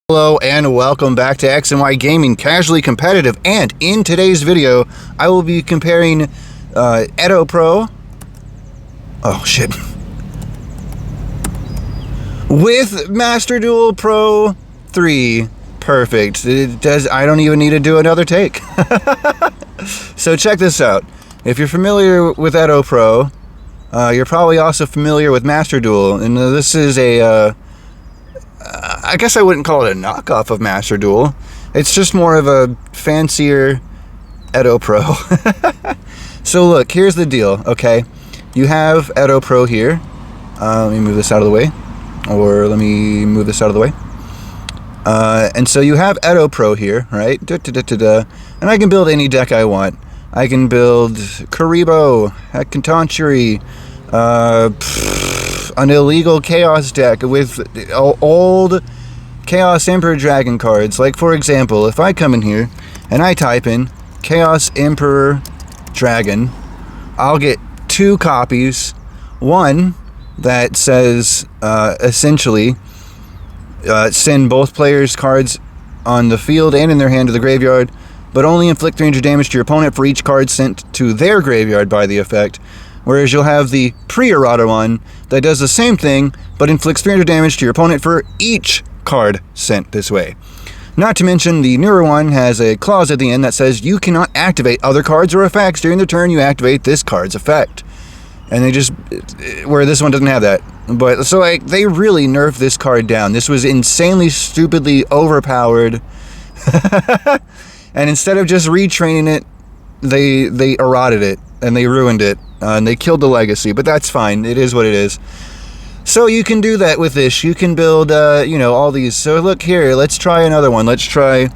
Hello and welcome back to X and Y Gaming Casually Competitive, and in today's video I will be comparing Edopro with Master Duel Pro 3. Perfect. I don't even need to do another take. So check this out. If you're familiar with Edopro, you're probably also familiar with Master Duel, and this is a I guess I wouldn't call it a knockoff of Master Duel. It's just more of a fancier Edopro. So look, here's the deal, okay? You have Edopro here. Let me move this out of the way. Or let me move this out of the way. And so you have Edopro here, right? And I can build any deck I want. I can build Karibo, Hackentonchery, an illegal Chaos deck with old Chaos Emperor Dragon cards. Like, for example, if I come in here and I type in Chaos Emperor Dragon, I'll get two copies. One that says, essentially, send both players' cards on the field and in their hand to the graveyard, but only inflict 300 damage to your opponent for each card sent to their graveyard by the effect. Whereas you'll have the pre-errata one that does the same thing, but inflicts 300 damage to your opponent for each card sent this way. Not to mention, the newer one has a clause at the end that says you cannot activate other cards or effects during the turn you activate this card's effect. And they just, where this one doesn't have that. But, so like, they really nerfed this card down. This was insanely, stupidly overpowered. And instead of just retraining it, they errated it, and they ruined it, and they killed the legacy, but that's fine. It is what it is. So you can do that with this. You can build, you know, all these. So look here, let's try another one. Let's try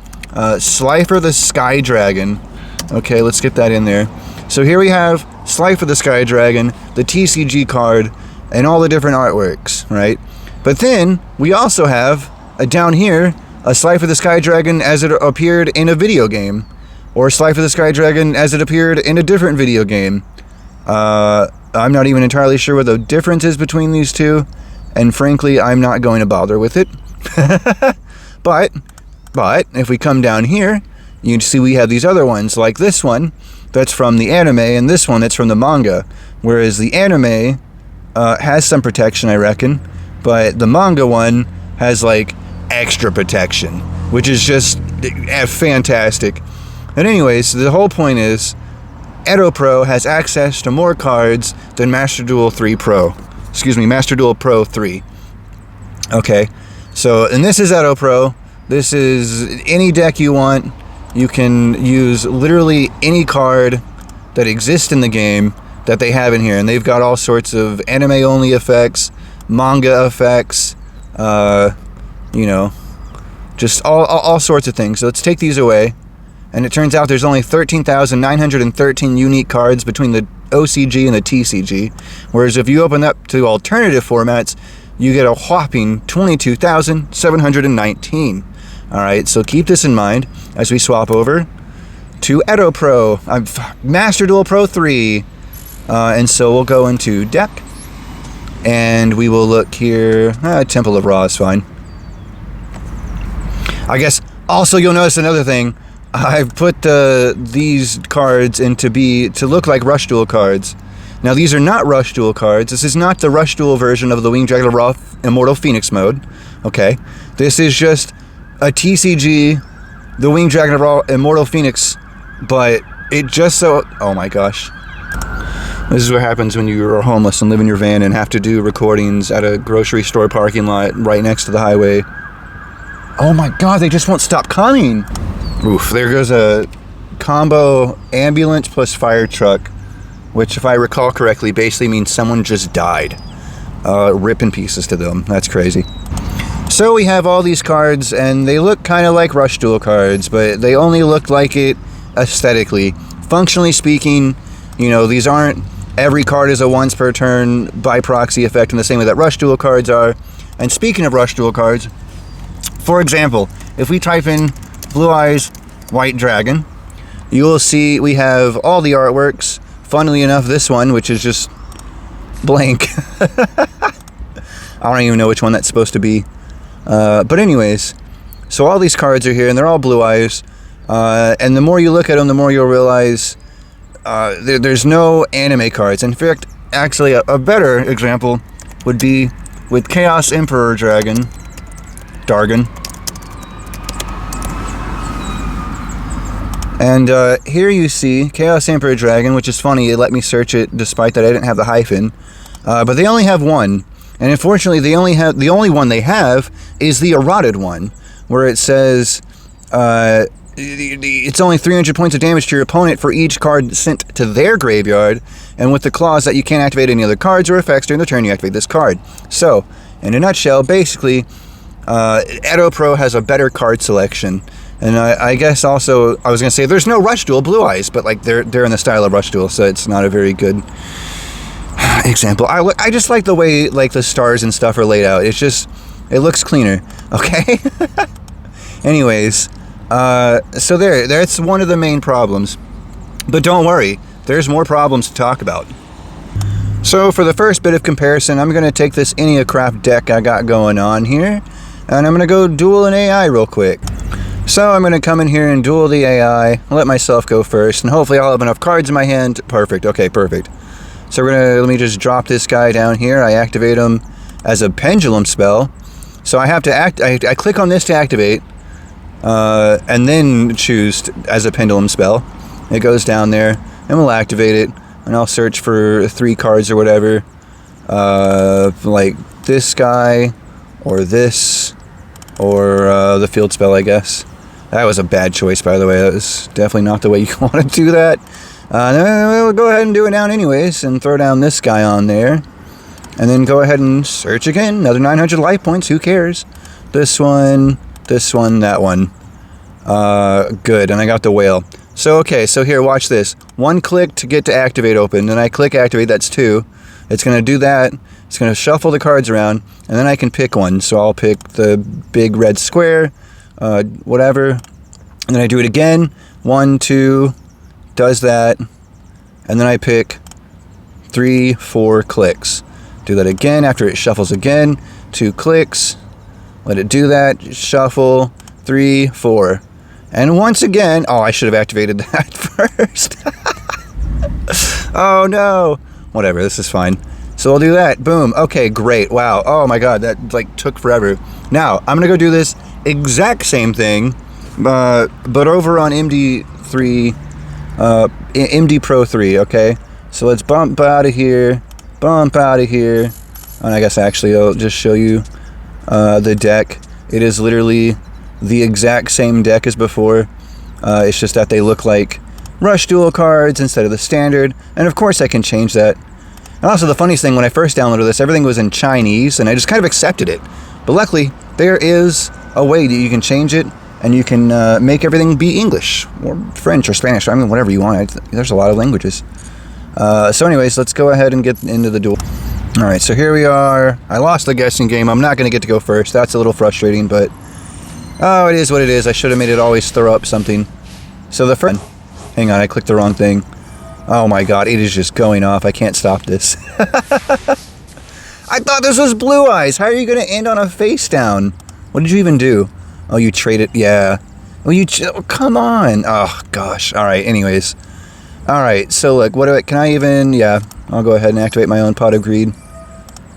Slifer the Sky Dragon. Okay, let's get that in there. So here we have Slifer the Sky Dragon, the TCG card, and all the different artworks, right? But then we also have, down here, a Slifer the Sky Dragon as it appeared in a video game. Or Slifer the Sky Dragon as it appeared in a different video game. I'm not even entirely sure what the difference is between these two, and frankly, I'm not going to bother with it. But if we come down here, you can see we have these other ones, like this one that's from the anime, and this one that's from the manga. Whereas the anime has some protection, I reckon, but the manga one has like extra protection, which is just fantastic. But anyways, the whole point is, Edopro has access to more cards than Master Duel 3 Pro. Excuse me, Master Duel Pro 3. Okay, so, and this is Edopro. This is any deck you want. You can use literally any card that exists in the game that they have in here. And they've got all sorts of anime-only effects, manga effects, you know, just all sorts of things. So let's take these away. And it turns out there's only 13,913 unique cards between the OCG and the TCG. Whereas if you open up to alternative formats, you get a whopping 22,719. Alright, so keep this in mind as we swap over to Edopro, Master Duel Pro 3. And so we'll go into deck. And we will look here. Temple of Ra is fine. I guess also you'll notice another thing. I've put these cards in to look like Rush Duel cards. Now these are not Rush Duel cards. This is not the Rush Duel version of the Winged Dragon of Ra Immortal Phonix mode. Okay, this is just a TCG, the Winged Dragon of Ra Immortal Phonix, but it just so, oh my gosh. This is what happens when you are homeless and live in your van and have to do recordings at a grocery store parking lot right next to the highway. Oh my god, they just won't stop coming. Oof, there goes a combo ambulance plus fire truck, which if I recall correctly basically means someone just died. Rip in pieces to them. That's crazy. So we have all these cards, and they look kind of like Rush Duel cards, but they only look like it aesthetically. Functionally speaking, you know, these aren't, every card is a once per turn by proxy effect in the same way that Rush Duel cards are. And speaking of Rush Duel cards, for example, if we type in Blue Eyes White Dragon, you will see we have all the artworks. Funnily enough, this one, which is just blank. I don't even know which one that's supposed to be. But anyways, So all these cards are here, and they're all blue eyes. And the more you look at them, the more you'll realize there's no anime cards. In fact, actually, a better example would be with Chaos Emperor Dragon. And here you see Chaos Emperor Dragon, which is funny, it let me search it despite that I didn't have the hyphen. But they only have one. And unfortunately, the only one they have is the eroded one, where it says it's only 300 points of damage to your opponent for each card sent to their graveyard, and with the clause that you can't activate any other cards or effects during the turn you activate this card. So, in a nutshell, basically, Edopro has a better card selection. And I guess also, I was going to say, there's no Rush Duel Blue Eyes, but like they're in the style of Rush Duel, so it's not a very good example. I just like the way like the stars and stuff are laid out. It's just, it looks cleaner, okay? Anyways, so that's one of the main problems. But don't worry, there's more problems to talk about. So for the first bit of comparison, I'm going to take this Aaahhh deck I got going on here, and I'm going to go duel an AI real quick. So I'm going to come in here and duel the AI, let myself go first, and hopefully I'll have enough cards in my hand. Perfect, okay, perfect. So let me just drop this guy down here. I activate him as a pendulum spell. So I have to I click on this to activate, and then choose as a pendulum spell. It goes down there, and we'll activate it, and I'll search for 3 cards or whatever, like this guy, or this, or the field spell, I guess. That was a bad choice, by the way. That was definitely not the way you want to do that. We'll go ahead and do it down anyways, and throw down this guy on there. And then go ahead and search again. Another 900 life points, who cares? This one, that one. Good, and I got the whale. So, okay, so here, watch this. 1 click to get to activate open. Then I click activate, that's 2. It's going to do that. It's going to shuffle the cards around, and then I can pick one. So I'll pick the big red square, whatever. And then I do it again. 1, 2, does that. And then I pick 3, 4 clicks. Do that again after it shuffles again. 2 clicks. Let it do that. Shuffle. 3, 4. And once again, oh, I should have activated that first. Oh no. Whatever, this is fine. So I'll do that. Boom. Okay, great. Wow. Oh my god, that like took forever. Now, I'm going to go do this exact same thing, but over on MDPro3, okay? So let's bump out of here. And I guess actually I'll just show you the deck. It is literally the exact same deck as before. It's just that they look like Rush Duel cards instead of the standard. And of course I can change that. And also the funniest thing, when I first downloaded this, everything was in Chinese, and I just kind of accepted it. But luckily, there is a way that you can change it, and you can make everything be English, or French, or Spanish, I mean, whatever you want. There's a lot of languages. So anyways, let's go ahead and get into the duel. Alright, so here we are. I lost the guessing game. I'm not going to get to go first. That's a little frustrating, but oh, it is what it is. I should have made it always throw up something. So the first... Hang on, I clicked the wrong thing. Oh my god, it is just going off. I can't stop this. I thought this was Blue Eyes. How are you going to end on a face down? What did you even do? Oh, you traded... Yeah. Oh, oh, come on. Oh, gosh. Alright, anyways. Alright, so look, can I even... Yeah, I'll go ahead and activate my own Pot of Greed.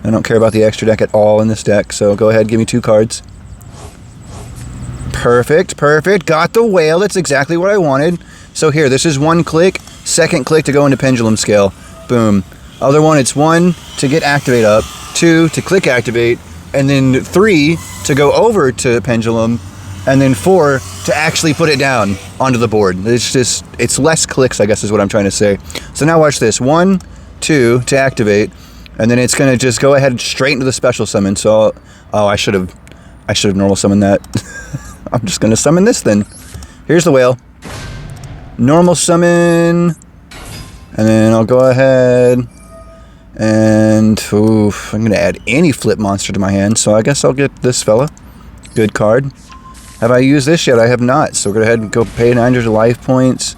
I don't care about the extra deck at all in this deck, so go ahead, give me 2 cards. Perfect, perfect. Got the whale. That's exactly what I wanted. So here, this is 1 click. 2nd click to go into pendulum scale. Boom. Other one, it's 1 to get activate up, 2 to click activate, and then 3 to go over to pendulum, and then 4 to actually put it down onto the board. It's less clicks, I guess is what I'm trying to say. So now watch this. 1, 2 to activate, and then it's gonna just go ahead straight into the special summon. So I should have normal summoned that. I'm just gonna summon this then. Here's the whale. Normal summon, and then I'll go ahead and I'm going to add any flip monster to my hand, so I guess I'll get this fella. Good card. Have I used this yet? I have not, so we'll go ahead and go pay 900 life points,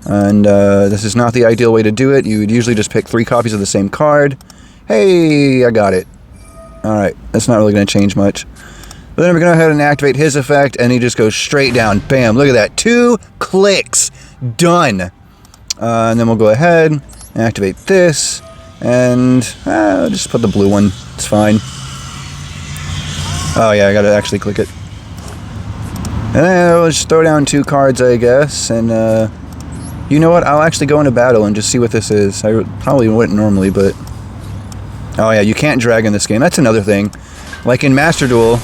and this is not the ideal way to do it. You would usually just pick 3 copies of the same card. Hey, I got it. Alright, that's not really going to change much. But then we're going to go ahead and activate his effect, and he just goes straight down. Bam, look at that. 2 clicks. Done. And then we'll go ahead and activate this, and just put the blue one. It's fine. Oh yeah, I got to actually click it. And then we'll just throw down 2 cards, I guess, and you know what? I'll actually go into battle and just see what this is. I probably wouldn't normally, but... Oh yeah, you can't drag in this game. That's another thing. Like in Master Duel,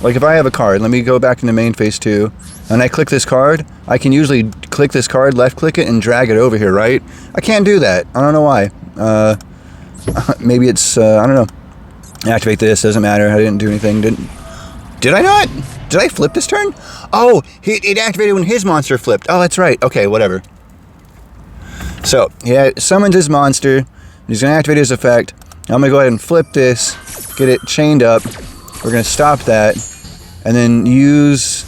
like if I have a card, let me go back into main phase 2, and I click this card, I can usually click this card, left click it, and drag it over here, right? I can't do that. I don't know why. Maybe it's, I don't know. Activate this, doesn't matter. I didn't do anything. Did I not? Did I flip this turn? Oh, it activated when his monster flipped. Oh, that's right. Okay, whatever. So, yeah, summons his monster. He's going to activate his effect. I'm going to go ahead and flip this, get it chained up. We're going to stop that, and then use...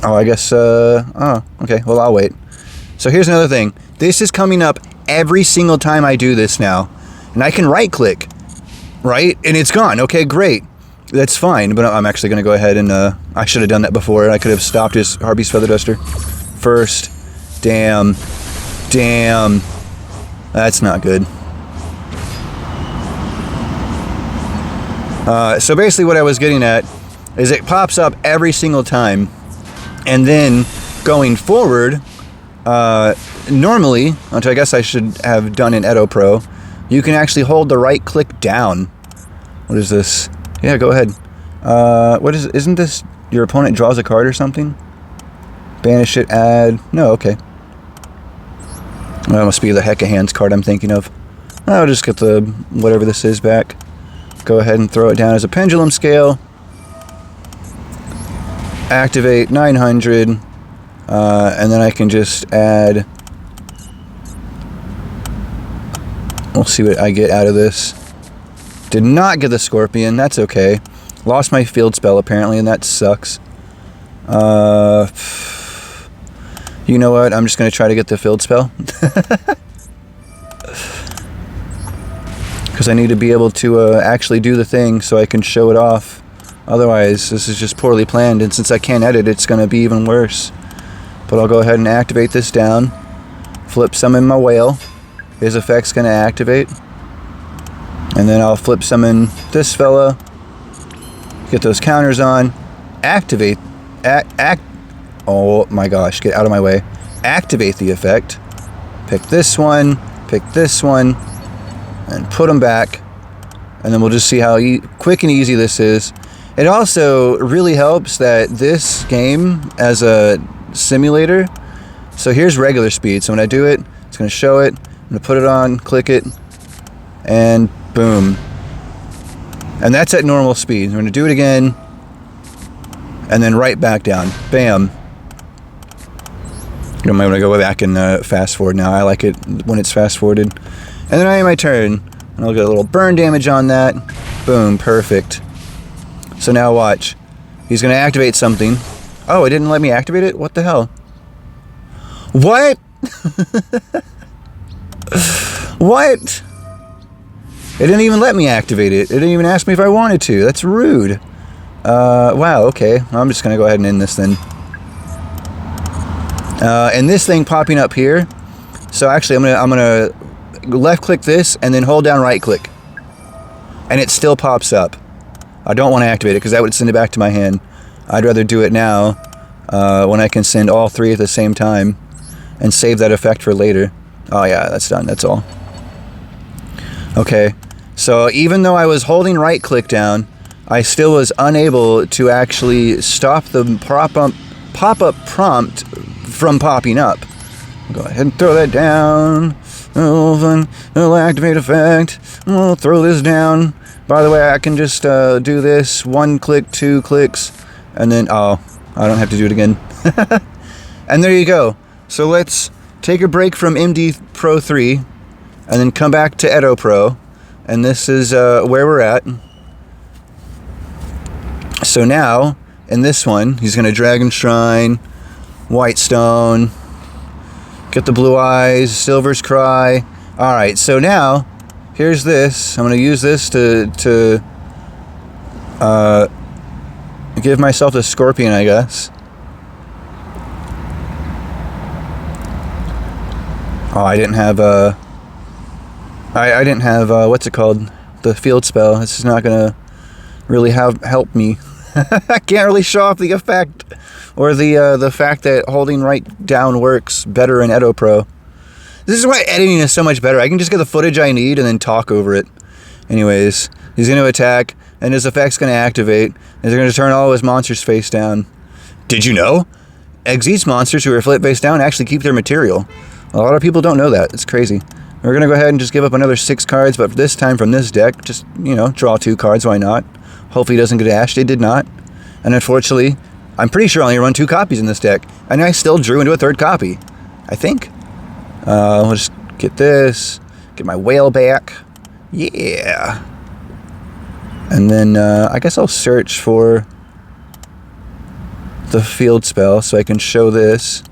Oh, I guess, oh, okay, well, I'll wait. So here's another thing. This is coming up every single time I do this now. And I can right-click, right? And it's gone. Okay, great. That's fine, but I'm actually going to go ahead and, I should have done that before. I could have stopped his Harpy's Feather Duster first. Damn. Damn. That's not good. So basically what I was getting at is it pops up every single time, and then going forward, normally, which I guess I should have done in Edopro, you can actually hold the right click down. What is this? Yeah, go ahead. What is? Isn't this your opponent draws a card or something? Banish it, add... No, okay. That must be the Heck of Hands card I'm thinking of. I'll just get the whatever this is back. Go ahead and throw it down as a pendulum scale. Activate 900. And then I can just add... We'll see what I get out of this. Did not get the Scorpion. That's okay. Lost my field spell apparently, and that sucks. You know what? I'm just going to try to get the field spell. Because I need to be able to actually do the thing so I can show it off. Otherwise, this is just poorly planned, and since I can't edit, it's going to be even worse. But I'll go ahead and activate this down. Flip summon my whale. His effect's going to activate. And then I'll flip summon this fella. Get those counters on. Activate. Oh my gosh, get out of my way. Activate the effect. Pick this one. Pick this one. And put them back, and then we'll just see how quick and easy this is. It also really helps that this game as a simulator, so here's regular speed, so when I do it, it's going to show it, I'm going to put it on, click it, and boom. And that's at normal speed. I'm going to do it again, and then right back down. Bam. I might want to go back and fast forward now. I like it when it's fast forwarded. And then I have my turn, and I'll get a little burn damage on that. Boom, perfect. So now watch. He's going to activate something. Oh, it didn't let me activate it? What the hell? What? What? It didn't even let me activate it. It didn't even ask me if I wanted to. That's rude. Wow, okay. I'm just going to go ahead and end this then. And this thing popping up here. So actually, I'm gonna left click this and then hold down right click, and it still pops up. I don't want to activate it because that would send it back to my hand. I'd rather do it now when I can send all 3 at the same time and save that effect for later. Oh yeah, that's done. That's all. Okay, so even though I was holding right click down, I still was unable to actually stop the pop-up prompt from popping up. Go ahead and throw that down. It'll activate effect. We'll throw this down. By the way, I can just do this 1 click, 2 clicks, and then, oh, I don't have to do it again. And there you go. So let's take a break from MDPro3 and then come back to Edopro. And this is where we're at. So now, in this one, he's going to Dragon Shrine, White Stone, get the Blue Eyes, Silver's Cry. Alright, so now, here's this. I'm going to use this to Give myself the Scorpion, I guess. Oh, I didn't have I didn't have what's it called? The field spell. This is not gonna really help me. I can't really show off the effect or the fact that holding right down works better in Edopro. This is why editing is so much better. I can just get the footage I need and then talk over it. Anyways, he's going to attack, and his effect's going to activate, and they're going to turn all his monsters face down. Did you know? Exeat's monsters who are flip face down actually keep their material. A lot of people don't know that. It's crazy. We're going to go ahead and just give up another 6 cards, but this time from this deck, just, you know, draw 2 cards. Why not? Hopefully he doesn't get dashed. It did not. And unfortunately, I'm pretty sure I only run 2 copies in this deck, and I still drew into a 3rd copy. I think. We'll just get this, get my whale back. Yeah. And then I guess I'll search for the field spell so I can show this.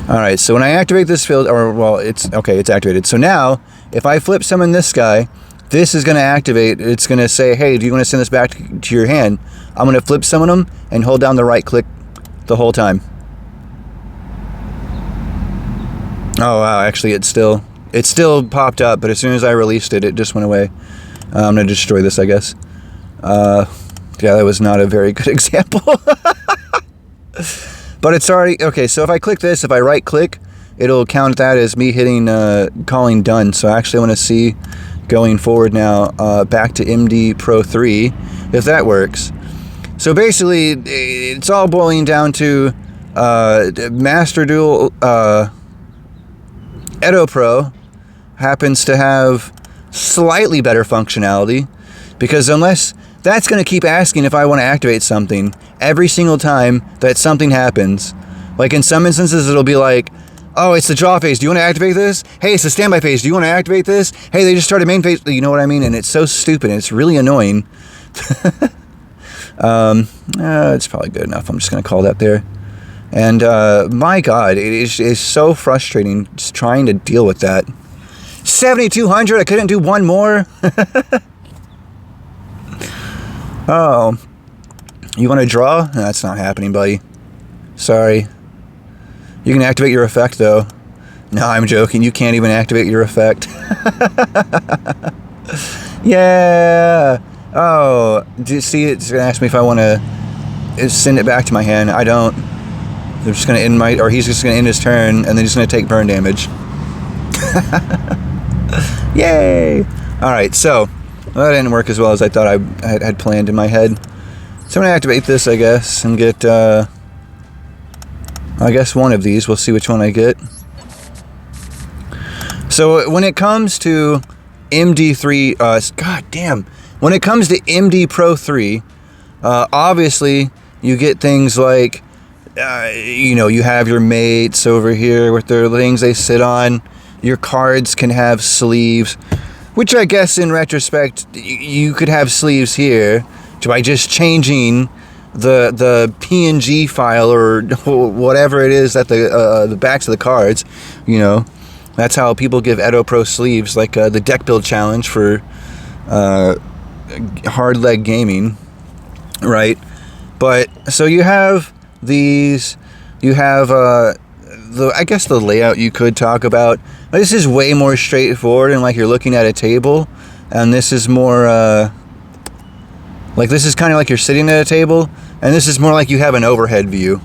Alright, so when I activate this field, or well, it's activated. So now, if I flip summon this guy, this is going to activate. It's going to say, hey, do you want to send this back to your hand? I'm going to flip summon him and hold down the right click the whole time. Oh wow, actually it still popped up, but as soon as I released it, it just went away. I'm going to destroy this, I guess. Yeah, that was not a very good example. But it's already, okay, so if I click this, if I right click, it'll count that as me hitting calling done. So I actually want to see going forward now back to MDPro3 if that works. So basically, it's all boiling down to Master Duel Edopro happens to have slightly better functionality, because unless that's going to keep asking if I want to activate something every single time that something happens. Like in some instances it'll be like, oh, it's the draw phase, do you want to activate this? Hey, it's the standby phase, do you want to activate this? Hey, they just started main phase, you know what I mean? And it's so stupid and it's really annoying. It's probably good enough. I'm just going to call that there. And my God, it's so frustrating just trying to deal with that. 7,200, I couldn't do one more. Oh, you want to draw? No, that's not happening, buddy. Sorry. You can activate your effect, though. No, I'm joking. You can't even activate your effect. Yeah. Oh, do you see? It's going to ask me if I want to send it back to my hand. I don't. They're just going to end my, or he's just going to end his turn, and then he's going to take burn damage. Yay! Alright, so, well, that didn't work as well as I thought I had planned in my head. So I'm going to activate this, I guess, and get, I guess one of these. We'll see which one I get. So when it comes to MD3, god damn, when it comes to MDPro3, obviously you get things like, you know, you have your mates over here with their things they sit on. Your cards can have sleeves, which I guess in retrospect, you could have sleeves here by just changing the PNG file or whatever it is that the backs of the cards, you know. That's how people give Edopro sleeves, like the deck build challenge for hard leg gaming, right? But so you have these, you have I guess the layout you could talk about. This is way more straightforward and like you're looking at a table, and this is more like this is kind of like you're sitting at a table, and this is more like you have an overhead view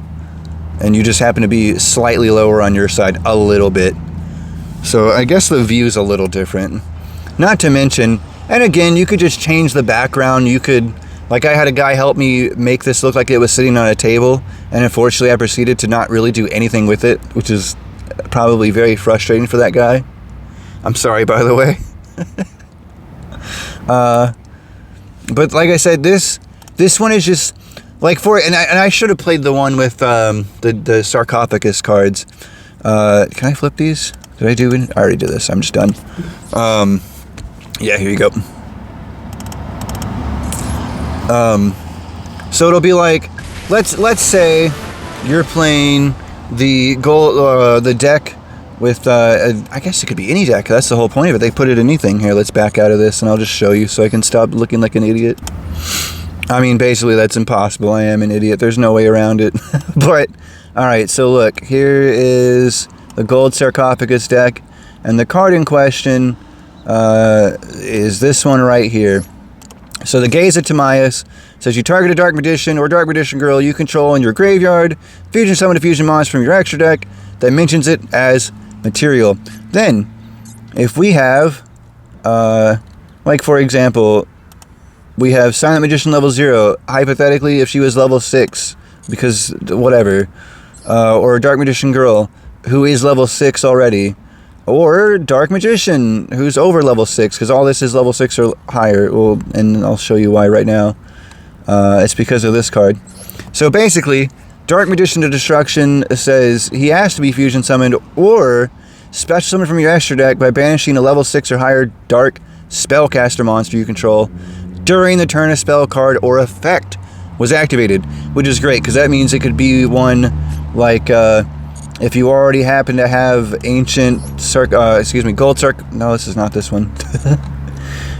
and you just happen to be slightly lower on your side a little bit. So I guess the view is a little different. Not to mention, and again, you could just change the background. You could, like I had a guy help me make this look like it was sitting on a table, and unfortunately I proceeded to not really do anything with it, which is probably very frustrating for that guy. I'm sorry, by the way. But like I said, this one is just like and I should have played the one with the sarcophagus cards. Can I flip these? Did I do it? I already did this. I'm just done. Yeah, here you go. So it'll be like, let's say you're playing the deck with, I guess it could be any deck. That's the whole point of it. They put it in anything. Here, let's back out of this, and I'll just show you so I can stop looking like an idiot. I mean, basically, that's impossible. I am an idiot. There's no way around it. But, alright, so look. Here is the Gold Sarcophagus deck, and the card in question is this one right here. So the Gaze of Timaeus says you target a Dark Magician or Dark Magician girl you control in your graveyard, fusion summon a fusion monster from your extra deck that mentions it as material. Then, if we have, like for example, we have Silent Magician level 0, hypothetically if she was level 6, because whatever, or Dark Magician girl who is level 6 already, or Dark Magician who's over level 6, because all this is level 6 or higher. Well, and I'll show you why right now. It's because of this card. So basically, Dark Magician to Destruction says he has to be fusion summoned or special summoned from your extra deck by banishing a level 6 or higher Dark Spellcaster monster you control during the turn a spell card or effect was activated, which is great because that means it could be one like if you already happen to have Ancient Gold Sarc. No, this is not this one.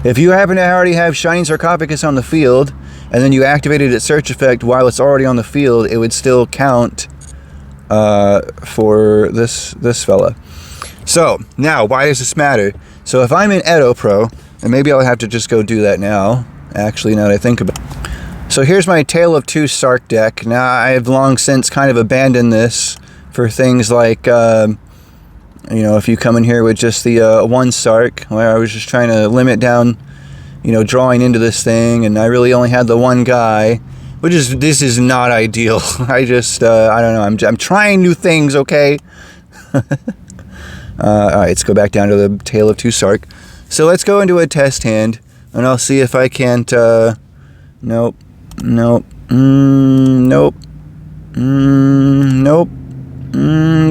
If you happen to already have Shining Sarcophagus on the field, and then you activated its search effect while it's already on the field, it would still count for this fella. So, now, why does this matter? So if I'm in Edopro, and maybe I'll have to just go do that now, actually, now that I think about it. So here's my Tale of Two Sark deck. Now, I've long since kind of abandoned this for things like, you know, if you come in here with just the one Sark, where I was just trying to limit down, you know, drawing into this thing, and I really only had the one guy, which is, this is not ideal. I just, I don't know, I'm trying new things, okay? Alright, let's go back down to the Tale of Two Sark. So let's go into a test hand, and I'll see if I can't, nope,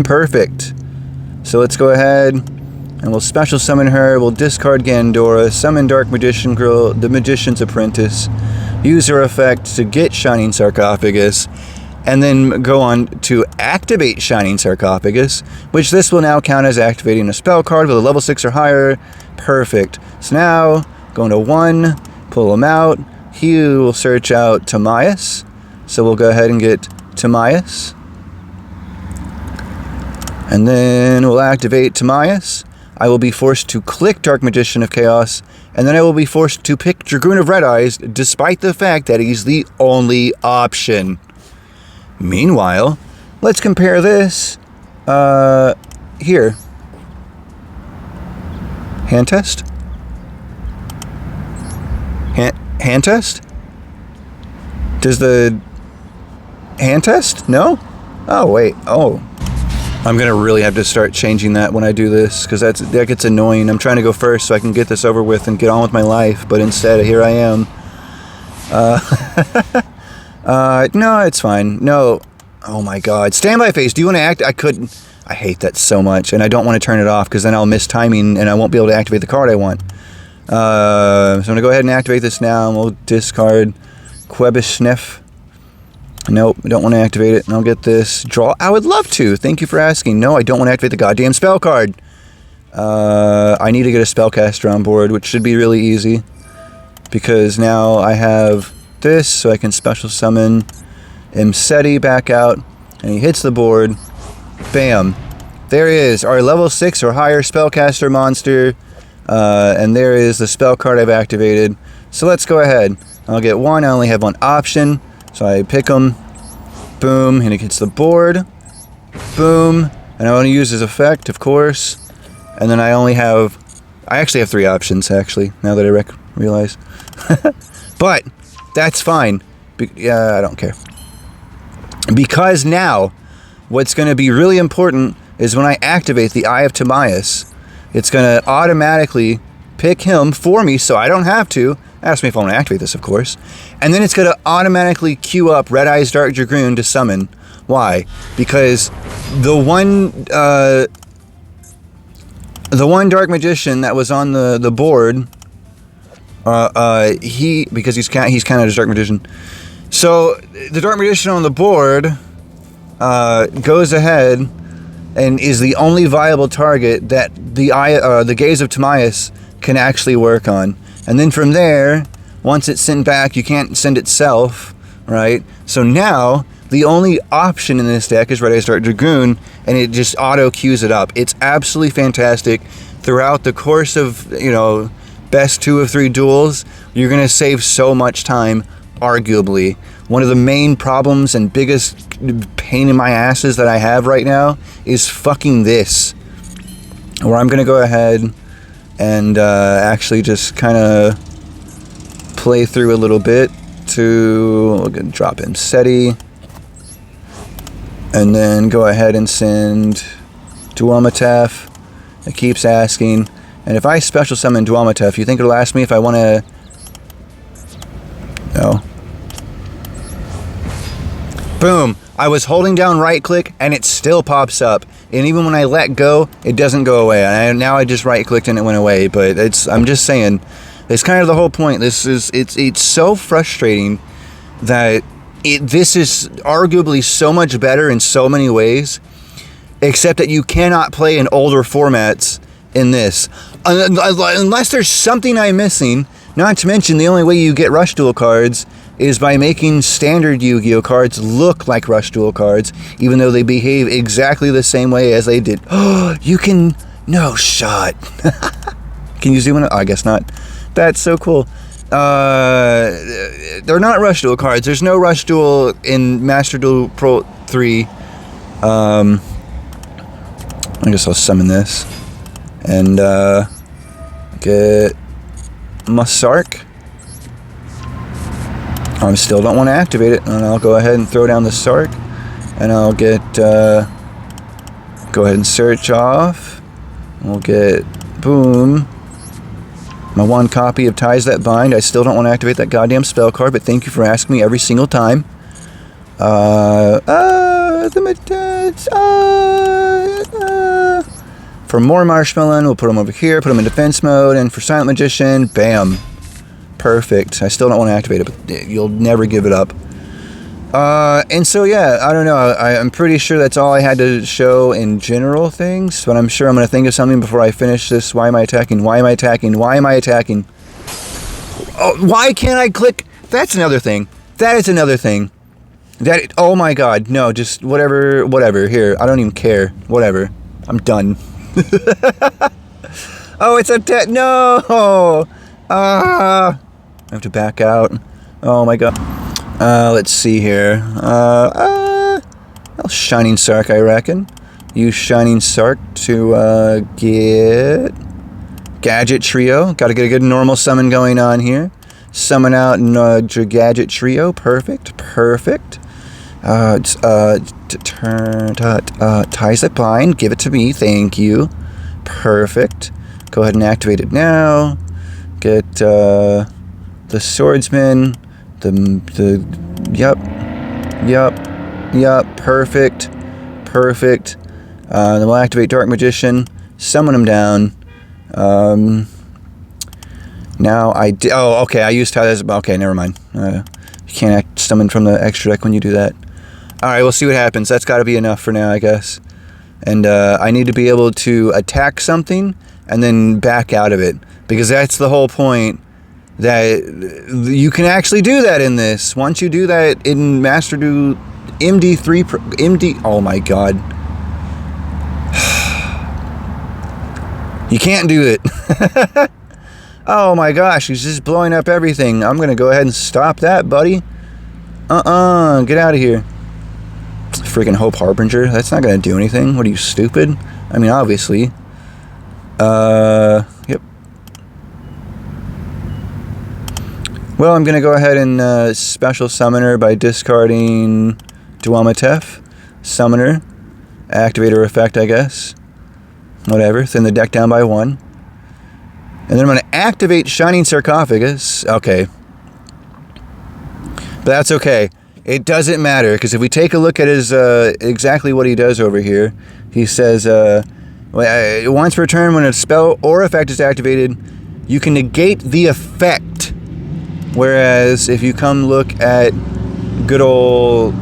perfect. So let's go ahead, and we'll special summon her, we'll discard Gandora, summon Dark Magician Girl, the Magician's Apprentice, use her effect to get Shining Sarcophagus, and then go on to activate Shining Sarcophagus, which this will now count as activating a spell card with a level 6 or higher. Perfect. So now, going to 1, pull him out, he will search out Timaeus, so we'll go ahead and get Timaeus, and then we'll activate Timaeus. I will be forced to click Dark Magician of Chaos, and then I will be forced to pick Dragoon of Red Eyes, despite the fact that he's the only option. Meanwhile, let's compare this, here. Hand test? Hand test? Does the hand test? No? Oh, wait, oh. I'm gonna really have to start changing that when I do this, because that gets annoying. I'm trying to go first so I can get this over with and get on with my life, but instead, here I am. No, it's fine. No. Oh my god. Standby phase, do you want to act? I couldn't. I hate that so much, and I don't want to turn it off, because then I'll miss timing, and I won't be able to activate the card I want. So I'm gonna go ahead and activate this now, and we'll discard Quebishnef. Nope, I don't want to activate it, and I'll get this. Draw. I would love to. Thank you for asking. No, I don't want to activate the goddamn spell card. I need to get a spellcaster on board, which should be really easy, because now I have this, so I can special summon Imseti back out, and he hits the board. Bam. There is our level 6 or higher spellcaster monster, and there is the spell card I've activated. So let's go ahead. I'll get one. I only have one option. So I pick him, boom, and it hits the board, boom, and I want to use his effect, of course, and then I actually have 3 options, actually, now that I realize, but that's fine, yeah, I don't care, because now, what's going to be really important is when I activate the Eye of Timaeus, it's going to automatically pick him for me, so I don't have to. Ask me if I want to activate this, of course. And then it's going to automatically queue up Red Eyes Dark Dragoon to summon. Why? Because the one Dark Magician that was on the board, because he's kind of a Dark Magician. So the Dark Magician on the board goes ahead and is the only viable target that the Gaze of Timaeus can actually work on. And then from there, once it's sent back, you can't send itself, right? So now, the only option in this deck is Red Eye Start Dragoon, and it just auto queues it up. It's absolutely fantastic. Throughout the course of, you know, best 2 of 3 duels, you're going to save so much time, arguably. One of the main problems and biggest pain in my asses that I have right now is fucking this. Where I'm going to go ahead and actually just kind of play through a little bit to drop in SETI, and then go ahead and send Duelmatef. It keeps asking, and if I special summon Duelmatef, you think it'll ask me if I want to... No. Boom! I was holding down right click and it still pops up, and even when I let go, it doesn't go away. Now I just right clicked and it went away, but I'm just saying, it's kind of the whole point. It's so frustrating that this is arguably so much better in so many ways, except that you cannot play in older formats in this. Unless there's something I'm missing, not to mention the only way you get Rush Duel cards is by making standard Yu-Gi-Oh cards look like Rush Duel cards, even though they behave exactly the same way as they did. Oh, you can... No shot. Can you zoom in? Oh, I guess not. That's so cool. They're not Rush Duel cards. There's no Rush Duel in Master Duel Pro 3. I guess I'll summon this and get Masark. I still don't want to activate it, and I'll go ahead and throw down the Sark, and I'll get go ahead and search off. We'll get boom. My 1 copy of Ties That Bind. I still don't want to activate that goddamn spell card, but thank you for asking me every single time. For more Marshmallow, we'll put them over here, put them in defense mode, and for Silent Magician, bam. Perfect. I still don't want to activate it, but you'll never give it up. And so, yeah, I don't know. I'm pretty sure that's all I had to show in general things, but I'm sure I'm going to think of something before I finish this. Why am I attacking? Why am I attacking? Why am I attacking? Oh, why can't I click? That's another thing. That is another thing. Oh my god. No, just whatever. Here, I don't even care. Whatever. I'm done. Oh, it's a no! I have to back out. Oh my god. Let's see here. Shining Sark, I reckon. Use Shining Sark to get Gadget Trio. Got to get a good normal summon going on here. Summon out Gadget Trio. Perfect. Ties That Bind. Give it to me. Thank you. Perfect. Go ahead and activate it now. Get the Swordsman. Yep. Perfect. Then we'll activate Dark Magician. Summon him down. Now oh, okay. I used Ties. Okay, never mind. You can't summon from the extra deck when you do that. Alright, we'll see what happens. That's got to be enough for now, I guess. And I need to be able to attack something and then back out of it. Because that's the whole point. That you can actually do that in this. Once you do that in Master Duel MD3... Oh my god. You can't do it. Oh my gosh, he's just blowing up everything. I'm going to go ahead and stop that, buddy. Get out of here. Freaking Hope Harbinger. That's not going to do anything. What are you, stupid? I mean, obviously. Yep. Well, I'm going to go ahead and special summon her by discarding Duelmatef. Summoner. Activator effect, I guess. Whatever. Thin the deck down by 1. And then I'm going to activate Shining Sarcophagus. Okay. But that's okay. It doesn't matter, because if we take a look at his exactly what he does over here, he says, once per turn when a spell or effect is activated, you can negate the effect. Whereas if you come look at good old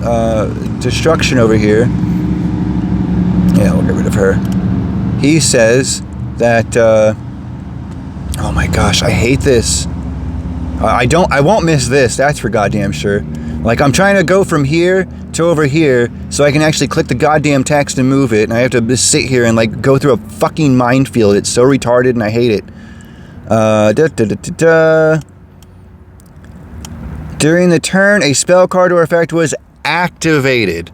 Destruction over here, Yeah, we'll get rid of her. He says that, oh my gosh, I hate this. I won't miss this, that's for goddamn sure. Like, I'm trying to go from here to over here so I can actually click the goddamn text and move it, and I have to just sit here and, like, go through a fucking minefield. It's so retarded, and I hate it. During the turn, a spell card or effect was activated.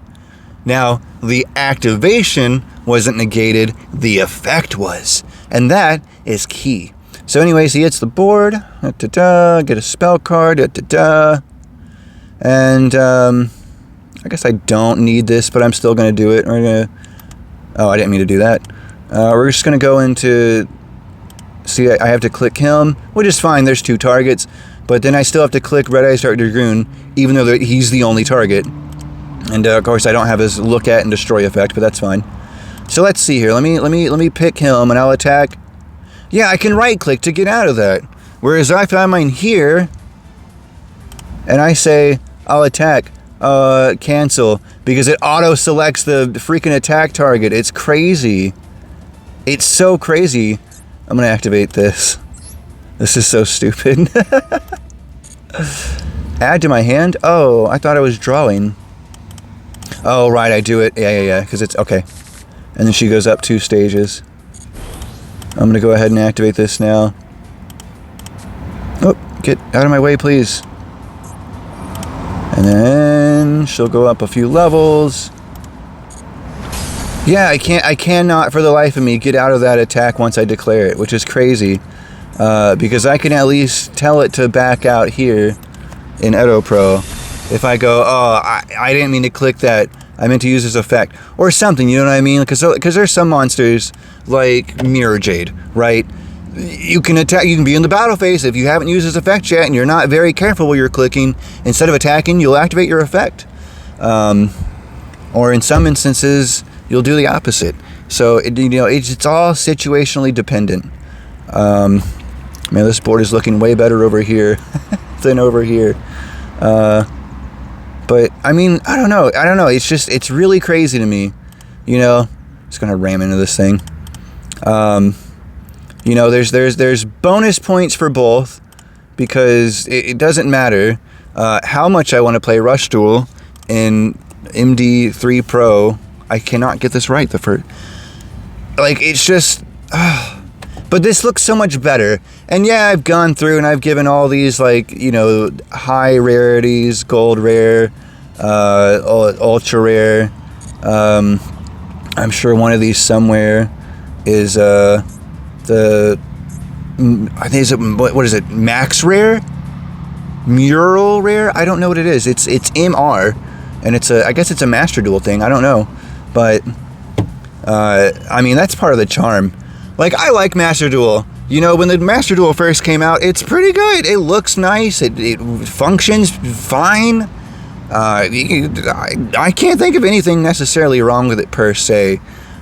Now, the activation wasn't negated, the effect was. And that is key. So anyways, he hits the board, get a spell card, and I guess I don't need this, but I'm still going to do it. Oh, I didn't mean to do that. We're just going to go into, see, I have to click him, which is fine, there's 2 targets, but then I still have to click Red Eyes Dark Dragoon, even though he's the only target. And of course I don't have his look at and destroy effect, but that's fine. So let's see here, let me pick him and I'll attack. Yeah, I can right click to get out of that. Whereas if I'm mine here, and I say, I'll attack, cancel, because it auto selects the freaking attack target. It's crazy. It's so crazy. I'm gonna activate this. This is so stupid. Add to my hand? Oh, I thought I was drawing. Oh, right, I do it. Yeah, because it's, okay. And then she goes up 2 stages. I'm gonna go ahead and activate this now. Oh, get out of my way, please. And then she'll go up a few levels. Yeah, I cannot for the life of me get out of that attack once I declare it, which is crazy. Because I can at least tell it to back out here in Edopro. If I go, oh, I didn't mean to click that, I meant to use this effect. Or something, you know what I mean? Because there's some monsters, like Mirror Jade, right? You can attack, you can be in the battle phase. If you haven't used this effect yet and you're not very careful while you're clicking, instead of attacking, you'll activate your effect. Or in some instances, you'll do the opposite. So, it's all situationally dependent. Man, this board is looking way better over here than over here. But, I mean, I don't know. It's really crazy to me. Just gonna ram into this thing. There's bonus points for both, because it doesn't matter how much I want to play Rush Duel in MD3 Pro. I cannot get this right the first. Like, it's just. But this looks so much better. And yeah, I've gone through and I've given all these, like, high rarities, gold rare, ultra rare. I'm sure one of these somewhere is I think what is it? Max rare? Mural rare? I don't know what it is. It's MR, and I guess it's a Master Duel thing. I don't know, but I mean, that's part of the charm. Like, I like Master Duel. When the Master Duel first came out, it's pretty good. It looks nice. It functions fine. I can't think of anything necessarily wrong with it per se.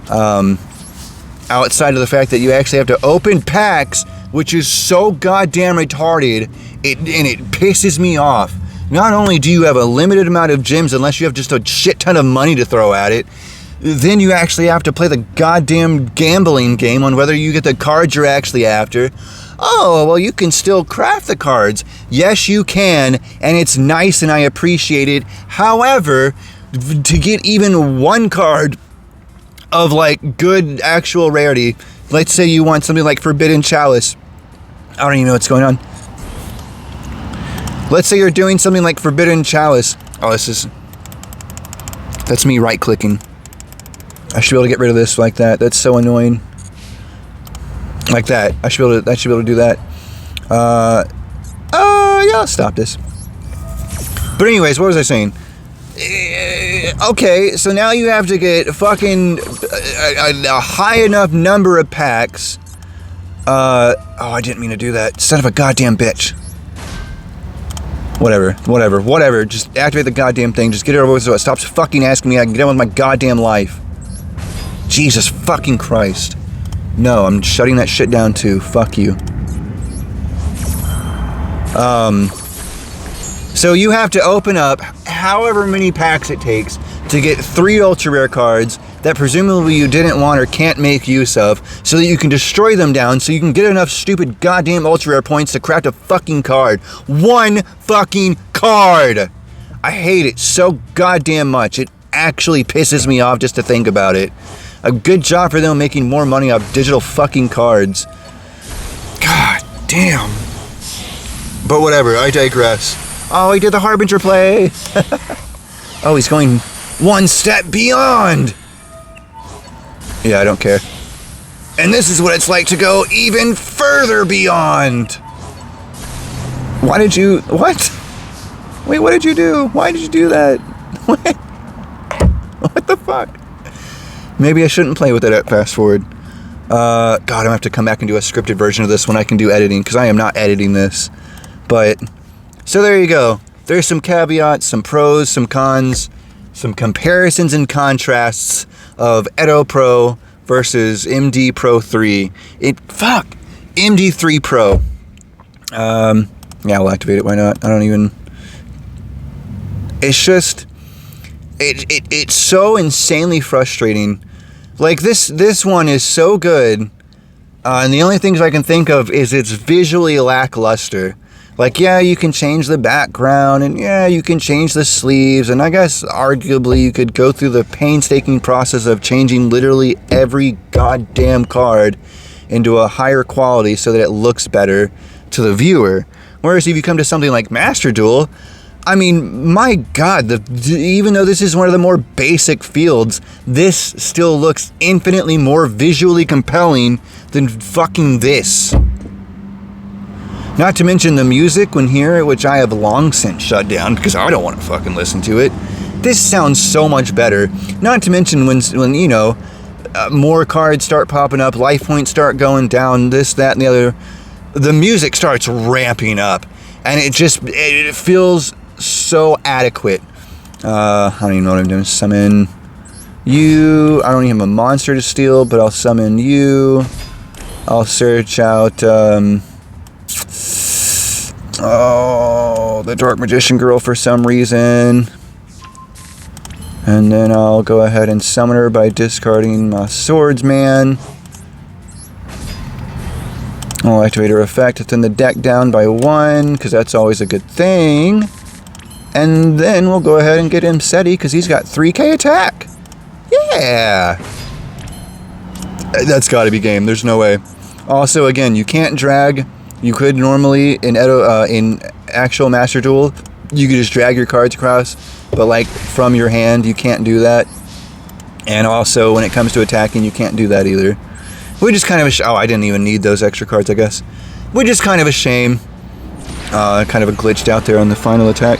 Outside of the fact that you actually have to open packs, which is so goddamn retarded, and it pisses me off. Not only do you have a limited amount of gems unless you have just a shit ton of money to throw at it, then you actually have to play the goddamn gambling game on whether you get the cards you're actually after. Oh, well, you can still craft the cards. Yes, you can, and it's nice and I appreciate it. However, to get even one card of, like, good actual rarity, let's say you want something like Forbidden Chalice. I don't even know what's going on. Let's say you're doing something like Forbidden Chalice. Oh, that's me right-clicking. I should be able to get rid of this like that. That's so annoying. Like that. I should be able to do that. Yeah, I'll stop this. But anyways, what was I saying? Okay, so now you have to get fucking a high enough number of packs. Oh, I didn't mean to do that. Son of a goddamn bitch. Whatever. Just activate the goddamn thing. Just get it over with so it stops fucking asking me. I can get on with my goddamn life. Jesus fucking Christ. No, I'm shutting that shit down too. Fuck you. So you have to open up however many packs it takes to get 3 ultra rare cards, that presumably you didn't want or can't make use of, so that you can destroy them down, so you can get enough stupid goddamn ultra rare points to craft a fucking card. One fucking card! I hate it so goddamn much. It actually pisses me off just to think about it. A good job for them making more money off digital fucking cards. God damn. But whatever, I digress. Oh, he did the Harbinger play. Oh, he's going one step beyond. Yeah, I don't care. And this is what it's like to go even further beyond. Why did you... What? Wait, what did you do? Why did you do that? What? What the fuck? Maybe I shouldn't play with it at fast forward. God, I'm gonna have to come back and do a scripted version of this when I can do editing, because I am not editing this. But, so there you go. There's some caveats, some pros, some cons, some comparisons and contrasts of Edopro versus MDPro3. MD3 Pro. Yeah, we'll activate it, why not? I don't even... It's just... It's so insanely frustrating. Like, this one is so good, and the only things I can think of is it's visually lackluster. Like, yeah, you can change the background, and yeah, you can change the sleeves, and I guess arguably you could go through the painstaking process of changing literally every goddamn card into a higher quality so that it looks better to the viewer. Whereas if you come to something like Master Duel, I mean, my God, even though this is one of the more basic fields, this still looks infinitely more visually compelling than fucking this. Not to mention the music when here, which I have long since shut down because I don't want to fucking listen to it. This sounds so much better. Not to mention when you know, more cards start popping up, life points start going down, this, that, and the other. The music starts ramping up, and it feels so adequate. I don't even know what I'm doing. Summon you. I don't even have a monster to steal, but I'll summon you. I'll search out the Dark Magician Girl for some reason. And then I'll go ahead and summon her by discarding my Swordsman. I'll activate her effect to thin the deck down by 1, because that's always a good thing. And then we'll go ahead and get him SETI, because he's got 3k attack. Yeah! That's gotta be game, there's no way. Also, again, you can't drag. You could normally, in actual Master Duel, you could just drag your cards across, but like from your hand, you can't do that. And also, when it comes to attacking, you can't do that either. Which is kind of a I didn't even need those extra cards, I guess. Which is kind of a shame. Kind of a glitched out there on the final attack.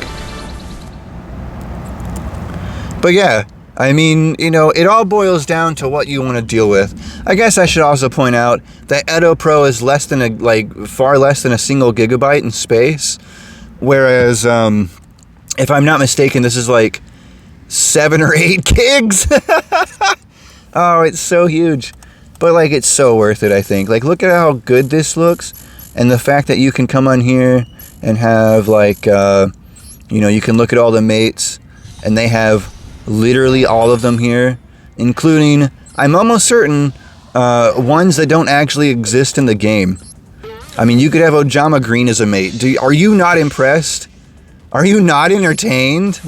But yeah, I mean, you know, it all boils down to what you want to deal with. I guess I should also point out that Edopro is less than far less than a single gigabyte in space. Whereas, if I'm not mistaken, this is like 7 or 8 gigs. Oh, it's so huge. But like, it's so worth it, I think. Like, look at how good this looks. And the fact that you can come on here and have like, you know, you can look at all the mates, and they have literally all of them here, including, I'm almost certain, ones that don't actually exist in the game. I mean, you could have Ojama Green as a mate. Are you not impressed? Are you not entertained?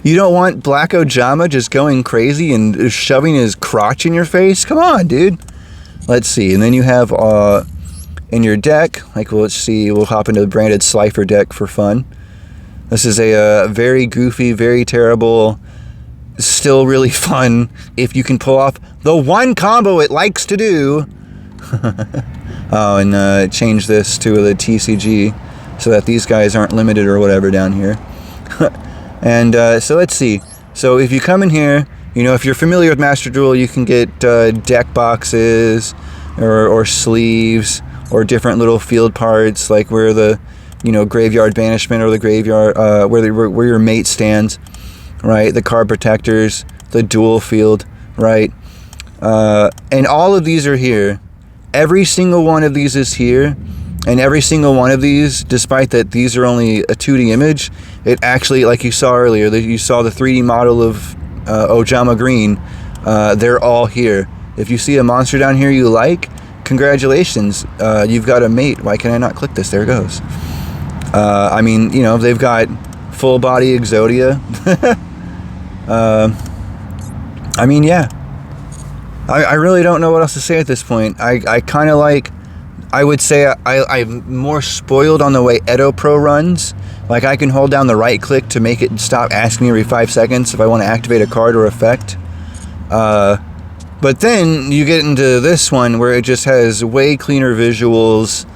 You don't want Black Ojama just going crazy and shoving his crotch in your face? Come on, dude. Let's see. And then you have, in your deck, like, well, let's see, we'll hop into the branded Slifer deck for fun. This is a very goofy, very terrible, still really fun if you can pull off the one combo it likes to do. Oh, and change this to the TCG so that these guys aren't limited or whatever down here. And so let's see. So if you come in here, you know, if you're familiar with Master Duel, you can get deck boxes or sleeves or different little field parts, like where the, you know, graveyard banishment or the graveyard, where your mate stands, right? The card protectors, the dual field, right? And all of these are here. Every single one of these is here. And every single one of these, despite that these are only a 2D image, it actually, like you saw earlier, that you saw the 3D model of Ojama Green, they're all here. If you see a monster down here you like, congratulations, you've got a mate. Why can I not click this? There it goes. I mean, you know, they've got full body Exodia. I mean, yeah. I really don't know what else to say at this point. I kind of like, I would say I'm more spoiled on the way Edopro runs. Like, I can hold down the right click to make it stop asking me every 5 seconds if I want to activate a card or effect. But then you get into this one where it just has way cleaner visuals.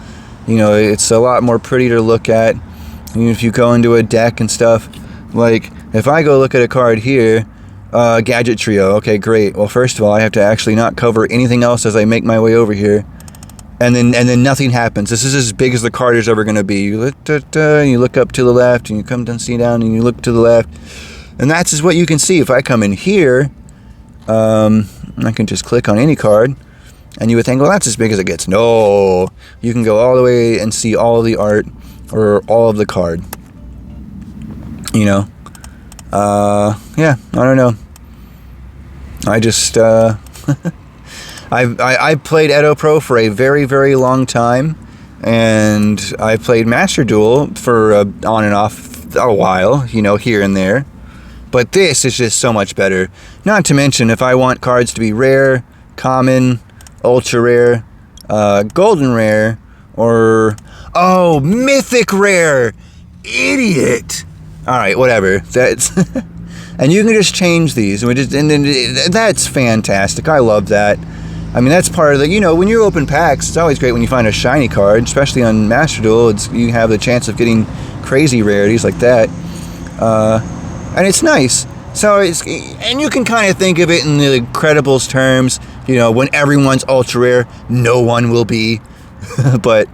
You know, it's a lot more pretty to look at. And if you go into a deck and stuff, like if I go look at a card here, Gadget Trio, okay, great. Well, first of all, I have to actually not cover anything else as I make my way over here. And then nothing happens. This is as big as the card is ever going to be. You look up to the left, and you come down, see down, and you look to the left. And that's just what you can see. If I come in here, I can just click on any card, and you would think, well, that's as big as it gets. No, you can go all the way and see all of the art or all of the card. You know, yeah, I don't know. I just, I've played Edopro for a very, very long time, and I played Master Duel for on and off a while, you know, here and there. But this is just so much better. Not to mention, if I want cards to be rare, common, ultra rare, golden rare, or, oh, mythic rare, idiot. All right, whatever. That's and you can just change these, and then that's fantastic. I love that. I mean, that's part of the, you know, when you open packs, it's always great when you find a shiny card, especially on Master Duel. You have the chance of getting crazy rarities like that. And it's nice. So and you can kind of think of it in the Credibles terms. You know, when everyone's ultra rare, no one will be. But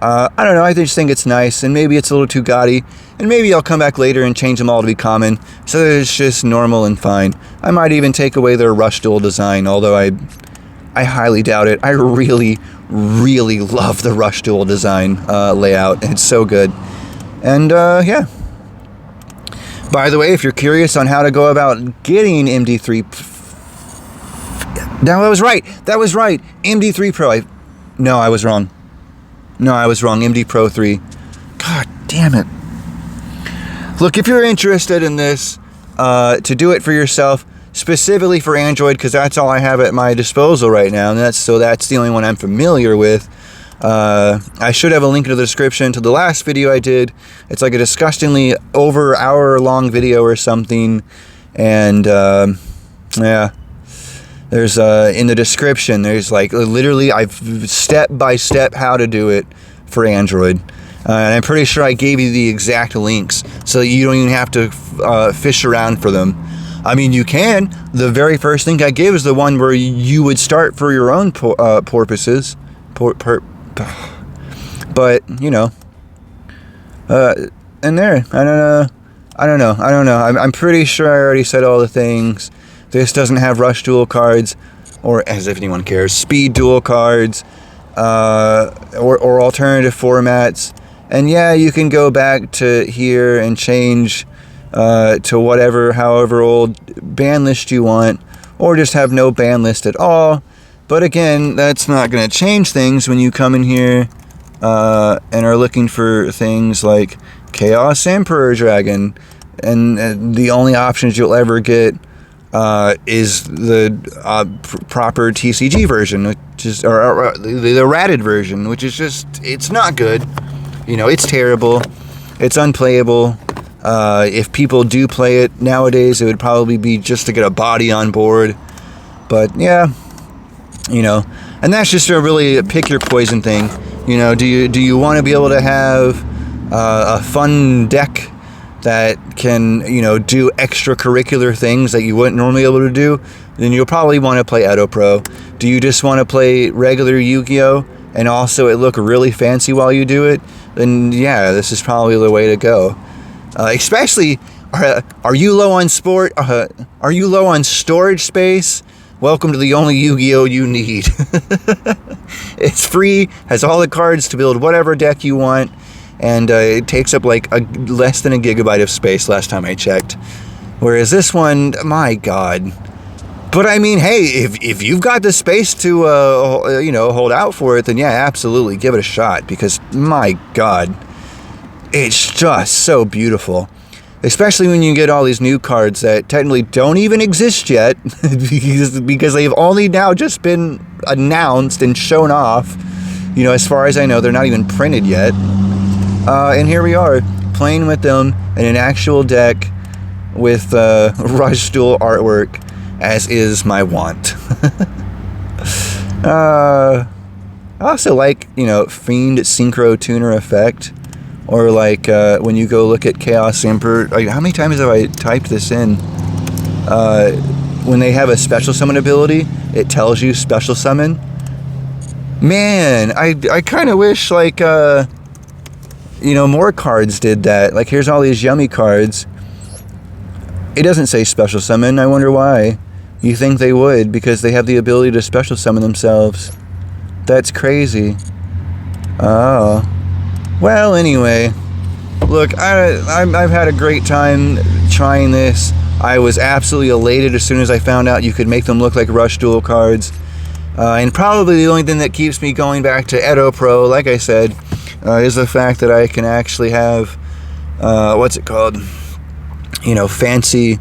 I don't know. I just think it's nice, and maybe it's a little too gaudy. And maybe I'll come back later and change them all to be common, so that it's just normal and fine. I might even take away their Rush Duel design, although I highly doubt it. I really, really love the Rush Duel design layout. It's so good. And yeah. By the way, if you're curious on how to go about getting MD3... No, I was right. That was right. MD3 Pro. No, I was wrong. MDPro3. God damn it. Look, if you're interested in this, to do it for yourself, specifically for Android, because that's all I have at my disposal right now, and that's the only one I'm familiar with. I should have a link in the description to the last video I did. It's like a disgustingly over hour-long video or something, and yeah, there's in the description. There's like literally I've step by step how to do it for Android. And I'm pretty sure I gave you the exact links, so that you don't even have to fish around for them. I mean, you can. The very first link I gave is the one where you would start for your own purposes. But, you know. And there. I don't know. I'm pretty sure I already said all the things. This doesn't have Rush Duel cards, or as if anyone cares, Speed Duel cards, or alternative formats. And yeah, you can go back to here and change to however old ban list you want, or just have no ban list at all. But again, that's not going to change things when you come in here and are looking for things like Chaos Emperor Dragon, and the only options you'll ever get is the proper TCG version, which is or the ratted version, which is just, it's not good. You know, it's terrible. It's unplayable. If people do play it nowadays, it would probably be just to get a body on board. But yeah, you know, and that's just a really pick your poison thing. You know, do you want to be able to have a fun deck that can, you know, do extracurricular things that you wouldn't normally be able to do? Then you'll probably want to play Edopro. Do you just want to play regular Yu-Gi-Oh! And also it look really fancy while you do it? Then yeah, this is probably the way to go. Especially, are you low on are you low on storage space? Welcome to the only Yu-Gi-Oh! You need. It's free, has all the cards to build whatever deck you want, and it takes up like less than a gigabyte of space last time I checked. Whereas this one, my God. But I mean, hey, if you've got the space to, hold out for it, then yeah, absolutely, give it a shot. Because, my God, it's just so beautiful. Especially when you get all these new cards that technically don't even exist yet. because they've only now just been announced and shown off. As far as I know, they're not even printed yet. And here we are, playing with them in an actual deck with Rush Duel artwork, as is my want. I also like, Fiend Synchro Tuner effect. Or like when you go look at Chaos Emperor. Like, how many times have I typed this in? When they have a special summon ability, it tells you special summon. Man, I kind of wish like, more cards did that. Like, here's all these yummy cards. It doesn't say special summon. I wonder why. You think they would, because they have the ability to special summon themselves. That's crazy. Oh. Well, anyway. Look, I've had a great time trying this. I was absolutely elated as soon as I found out you could make them look like Rush Duel cards. And probably the only thing that keeps me going back to Edopro, like I said, is the fact that I can actually have, fancy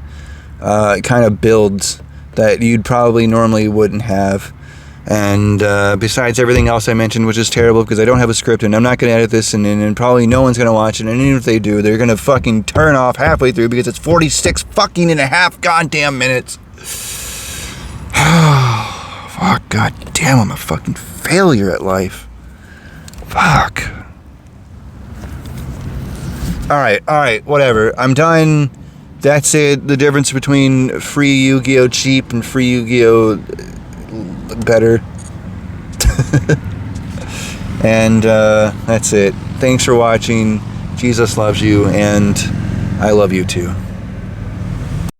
kind of builds that you'd probably normally wouldn't have. And besides everything else I mentioned, which is terrible because I don't have a script and I'm not going to edit this, and probably no one's going to watch it, and even if they do, they're going to fucking turn off halfway through because it's 46 fucking and a half goddamn minutes. Fuck, god damn, I'm a fucking failure at life. Fuck. Alright, whatever. I'm done. That's it. The difference between free Yu-Gi-Oh! Cheap and free Yu-Gi-Oh! Better. And that's it. Thanks for watching. Jesus loves you, and I love you too.